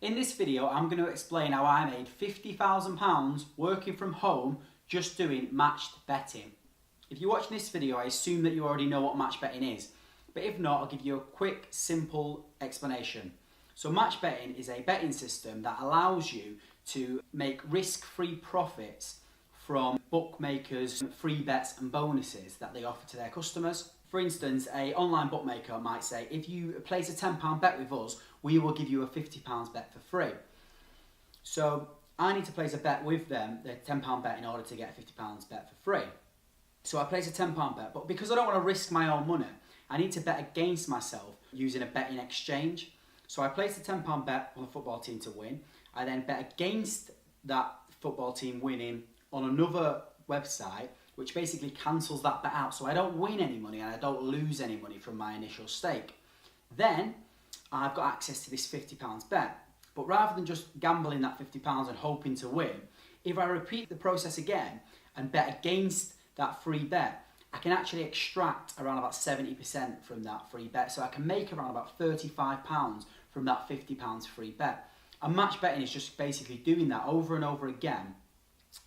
In this video, I'm going to explain how I made £50,000 working from home just doing matched betting. If you're watching this video, I assume that you already know what match betting is. But if not, I'll give you a quick, simple explanation. So match betting is a betting system that allows you to make risk-free profits from bookmakers' free bets and bonuses that they offer to their customers. For instance, an online bookmaker might say, if you place a £10 bet with us, we will give you a £50 bet for free. So I need to place a bet with them, the £10 bet, in order to get a £50 bet for free. So I place a £10 bet, but because I don't want to risk my own money, I need to bet against myself using a betting exchange. So I place a £10 bet on the football team to win. I then bet against that football team winning on another website, which basically cancels that bet out. So I don't win any money and I don't lose any money from my initial stake. Then I've got access to this £50 bet. But rather than just gambling that £50 and hoping to win, if I repeat the process again and bet against that free bet, I can actually extract around about 70% from that free bet. So I can make around about £35 from that £50 free bet. And match betting is just basically doing that over and over again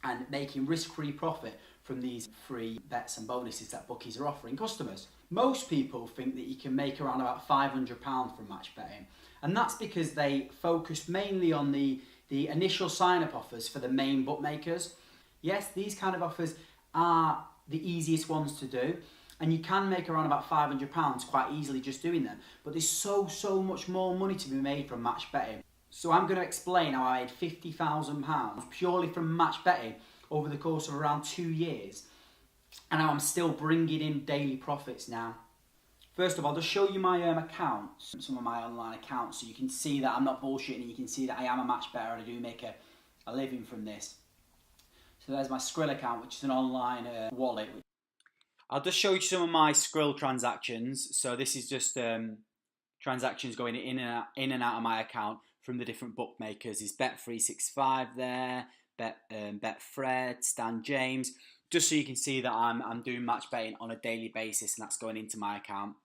and making risk-free profit from these free bets and bonuses that bookies are offering customers. Most people think that you can make around about £500 from match betting, and that's because they focus mainly on the initial sign-up offers for the main bookmakers. Yes, these kind of offers are the easiest ones to do, and you can make around about £500 quite easily just doing them, but there's so much more money to be made from match betting. So I'm going to explain how I made £50,000 purely from match betting over the course of around 2 years, and how I'm still bringing in daily profits now. First of all, I'll just show you my accounts, some of my online accounts, so you can see that I'm not bullshitting and you can see that I am a match bettor and I do make a living from this. So there's my Skrill account, which is an online wallet. I'll just show you some of my Skrill transactions. So this is just transactions going in and out of my account from the different bookmakers. Is Bet365 there, Betfred, Stan James, just so you can see that I'm doing match betting on a daily basis, and that's going into my account.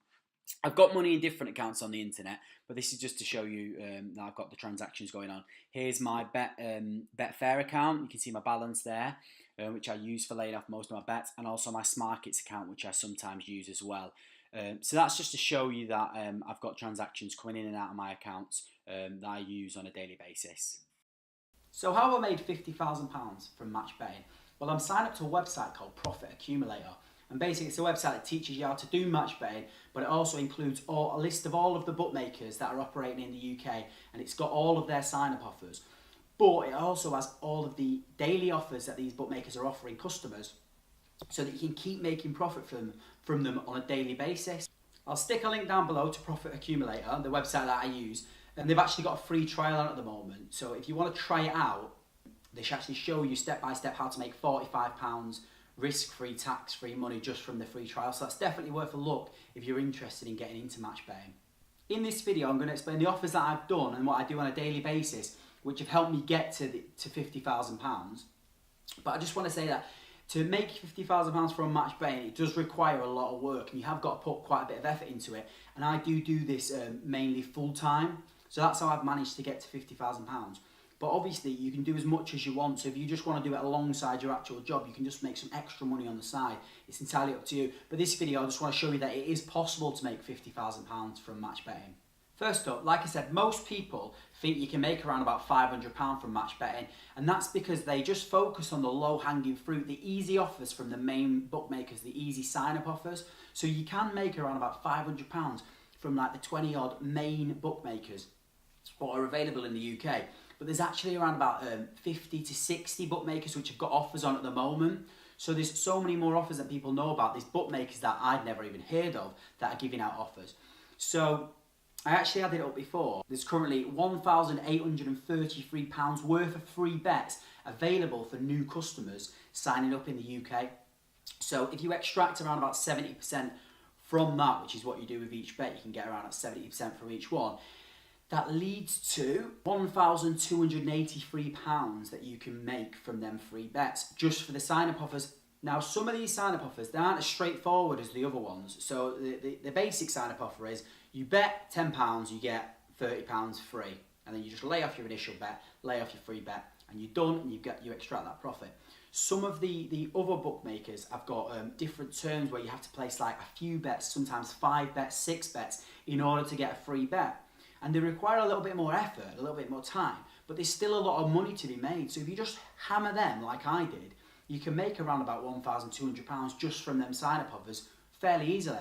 I've got money in different accounts on the internet, but this is just to show you that I've got the transactions going on. Here's my Betfair account. You can see my balance there, which I use for laying off most of my bets, and also my Smarkets account, which I sometimes use as well. So that's just to show you that I've got transactions coming in and out of my accounts that I use on a daily basis. So how have I made £50,000 from match betting? Well, I'm signed up to a website called Accumulator. And basically it's a website that teaches you how to do match betting, but it also includes a list of all of the bookmakers that are operating in the UK, and it's got all of their sign-up offers. But it also has all of the daily offers that these bookmakers are offering customers, so that you can keep making profit from them on a daily basis. I'll stick a link down below to Profit Accumulator, the website that I use, and they've actually got a free trial on at the moment. So if you want to try it out, they should actually show you step by step how to make £45 risk-free, tax-free money just from the free trial. So that's definitely worth a look if you're interested in getting into match betting. In this video, I'm going to explain the offers that I've done and what I do on a daily basis, which have helped me get to £50,000. But I just want to say that to make £50,000 from match betting, it does require a lot of work, and you have got to put quite a bit of effort into it. And I do this mainly full-time, so that's how I've managed to get to £50,000. But obviously, you can do as much as you want. So if you just want to do it alongside your actual job, you can just make some extra money on the side. It's entirely up to you. But this video, I just want to show you that it is possible to make £50,000 from match betting. First up, like I said, most people think you can make around about £500 from match betting, and that's because they just focus on the low-hanging fruit, the easy offers from the main bookmakers, the easy sign-up offers. So you can make around about £500 from like the 20-odd main bookmakers what are available in the UK. But there's actually around about 50 to 60 bookmakers which have got offers on at the moment. So there's so many more offers that people know about. There's bookmakers that I'd never even heard of that are giving out offers. So I actually added it up before. There's currently £1,833 worth of free bets available for new customers signing up in the UK. So if you extract around about 70% from that, which is what you do with each bet, you can get around at 70% from each one. That leads to £1,283 that you can make from them free bets just for the sign-up offers. Now, some of these sign-up offers, they aren't as straightforward as the other ones. So the basic sign-up offer is you bet £10, you get £30 free. and then you just lay off your initial bet, lay off your free bet, and you're done, and you extract that profit. Some of the other bookmakers have got different terms where you have to place like a few bets, sometimes 5 bets, 6 bets, in order to get a free bet. And they require a little bit more effort, a little bit more time, but there's still a lot of money to be made. So if you just hammer them like I did, you can make around about £1,200 just from them sign-up offers fairly easily.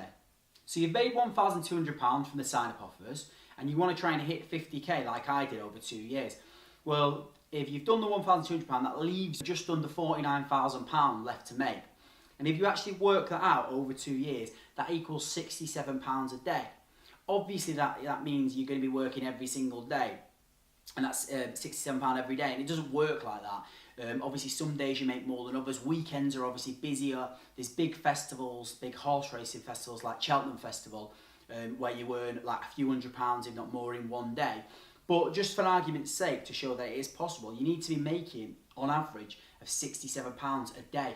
So you've made £1,200 from the sign-up offers, and you want to try and hit 50k like I did over 2 years. Well, if you've done the £1,200, that leaves just under £49,000 left to make. And if you actually work that out over 2 years, that equals £67 a day. Obviously, that means you're going to be working every single day, and that's £67 every day, and it doesn't work like that. Obviously, some days you make more than others. Weekends are obviously busier. There's big festivals, big horse racing festivals like Cheltenham Festival, where you earn like a few £100s, if not more, in one day. But just for argument's sake, to show that it is possible, you need to be making, on average, of £67 a day,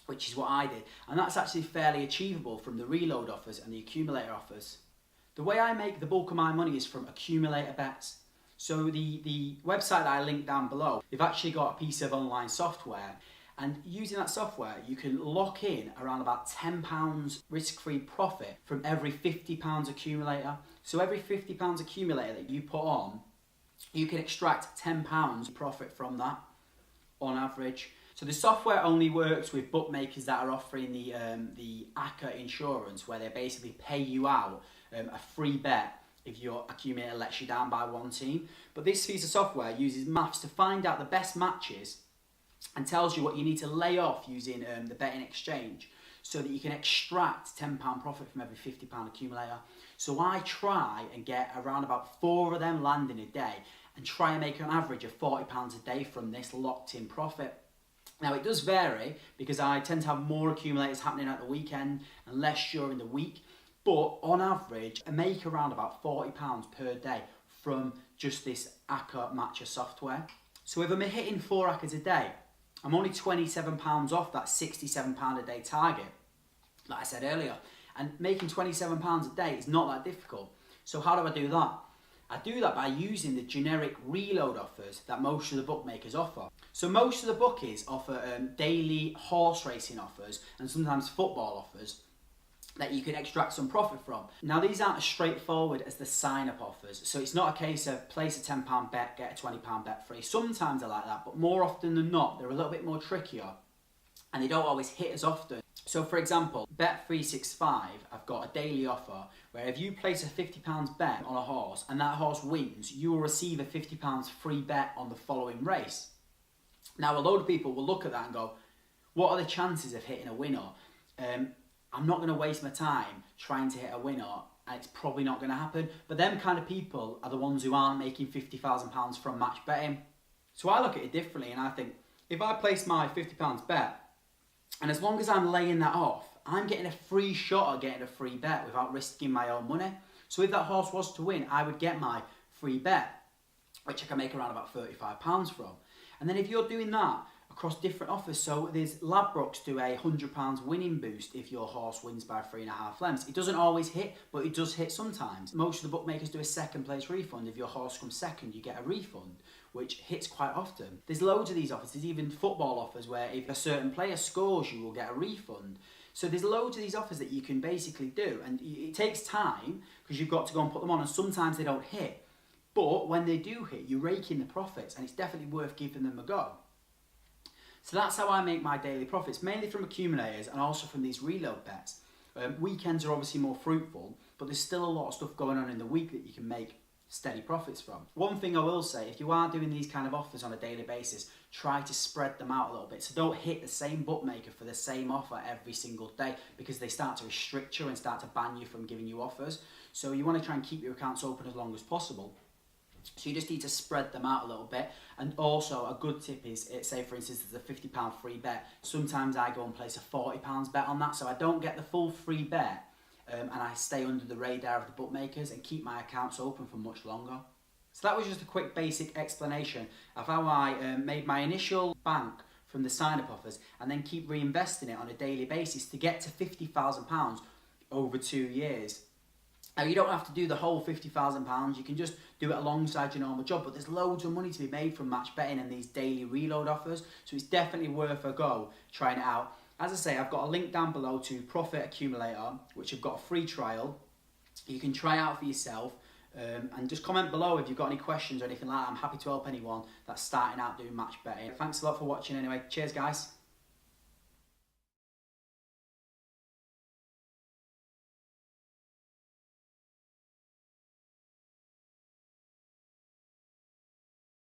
which is what I did. And that's actually fairly achievable from the reload offers and the accumulator offers. The way I make the bulk of my money is from accumulator bets. So the website that I linked down below, they've actually got a piece of online software, and using that software you can lock in around about £10 risk-free profit from every £50 accumulator. So every £50 accumulator that you put on, you can extract £10 profit from that on average. So the software only works with bookmakers that are offering the ACCA insurance, where they basically pay you out a free bet if your accumulator lets you down by one team. But this piece of software uses maths to find out the best matches and tells you what you need to lay off using the betting exchange, so that you can extract £10 profit from every £50 accumulator. So I try and get around about 4 of them landing a day, and try and make an average of £40 a day from this locked in profit. Now it does vary, because I tend to have more accumulators happening at the weekend and less during the week. But on average, I make around about £40 per day from just this ACCA matcher software. So if I'm hitting 4 ACCAs a day, I'm only £27 off that £67 a day target that I said earlier. And making £27 a day is not that difficult. So how do I do that? I do that by using the generic reload offers that most of the bookmakers offer. So most of the bookies offer daily horse racing offers and sometimes football offers that you can extract some profit from. Now these aren't as straightforward as the sign-up offers, so it's not a case of place a £10 bet, get a £20 bet free. Sometimes they're like that, but more often than not, they're a little bit more trickier, and they don't always hit as often. So for example, Bet365 have got a daily offer where if you place a £50 bet on a horse and that horse wins, you will receive a £50 free bet on the following race. Now a load of people will look at that and go, what are the chances of hitting a winner? I'm not going to waste my time trying to hit a winner, and it's probably not going to happen. But them kind of people are the ones who aren't making £50,000 from match betting. So I look at it differently, and I think, if I place my £50 bet, and as long as I'm laying that off, I'm getting a free shot at getting a free bet without risking my own money. So if that horse was to win, I would get my free bet, which I can make around about £35 from. And then if you're doing that across different offers, so there's Ladbrokes do a £100 winning boost if your horse wins by 3.5 lengths. It doesn't always hit, but it does hit sometimes. Most of the bookmakers do a second place refund. If your horse comes second, you get a refund, which hits quite often. There's loads of these offers. There's even football offers where if a certain player scores, you will get a refund. So there's loads of these offers that you can basically do, and it takes time because you've got to go and put them on, and sometimes they don't hit. But when they do hit, you rake in the profits, and it's definitely worth giving them a go. So that's how I make my daily profits, mainly from accumulators and also from these reload bets. Weekends are obviously more fruitful, but there's still a lot of stuff going on in the week that you can make steady profits from. One thing I will say, if you are doing these kind of offers on a daily basis, try to spread them out a little bit. So don't hit the same bookmaker for the same offer every single day, because they start to restrict you and start to ban you from giving you offers. So you want to try and keep your accounts open as long as possible. So you just need to spread them out a little bit. And also a good tip is, say for instance there's a £50 free bet, sometimes I go and place a £40 bet on that, so I don't get the full free bet, and I stay under the radar of the bookmakers and keep my accounts open for much longer. So that was just a quick basic explanation of how I made my initial bank from the sign-up offers and then keep reinvesting it on a daily basis to get to £50,000 over 2 years. Now, you don't have to do the whole £50,000. You can just do it alongside your normal job. But there's loads of money to be made from match betting and these daily reload offers. So it's definitely worth a go trying it out. As I say, I've got a link down below to Profit Accumulator, which have got a free trial. You can try out for yourself. And just comment below if you've got any questions or anything like that. I'm happy to help anyone that's starting out doing match betting. Thanks a lot for watching anyway. Cheers, guys.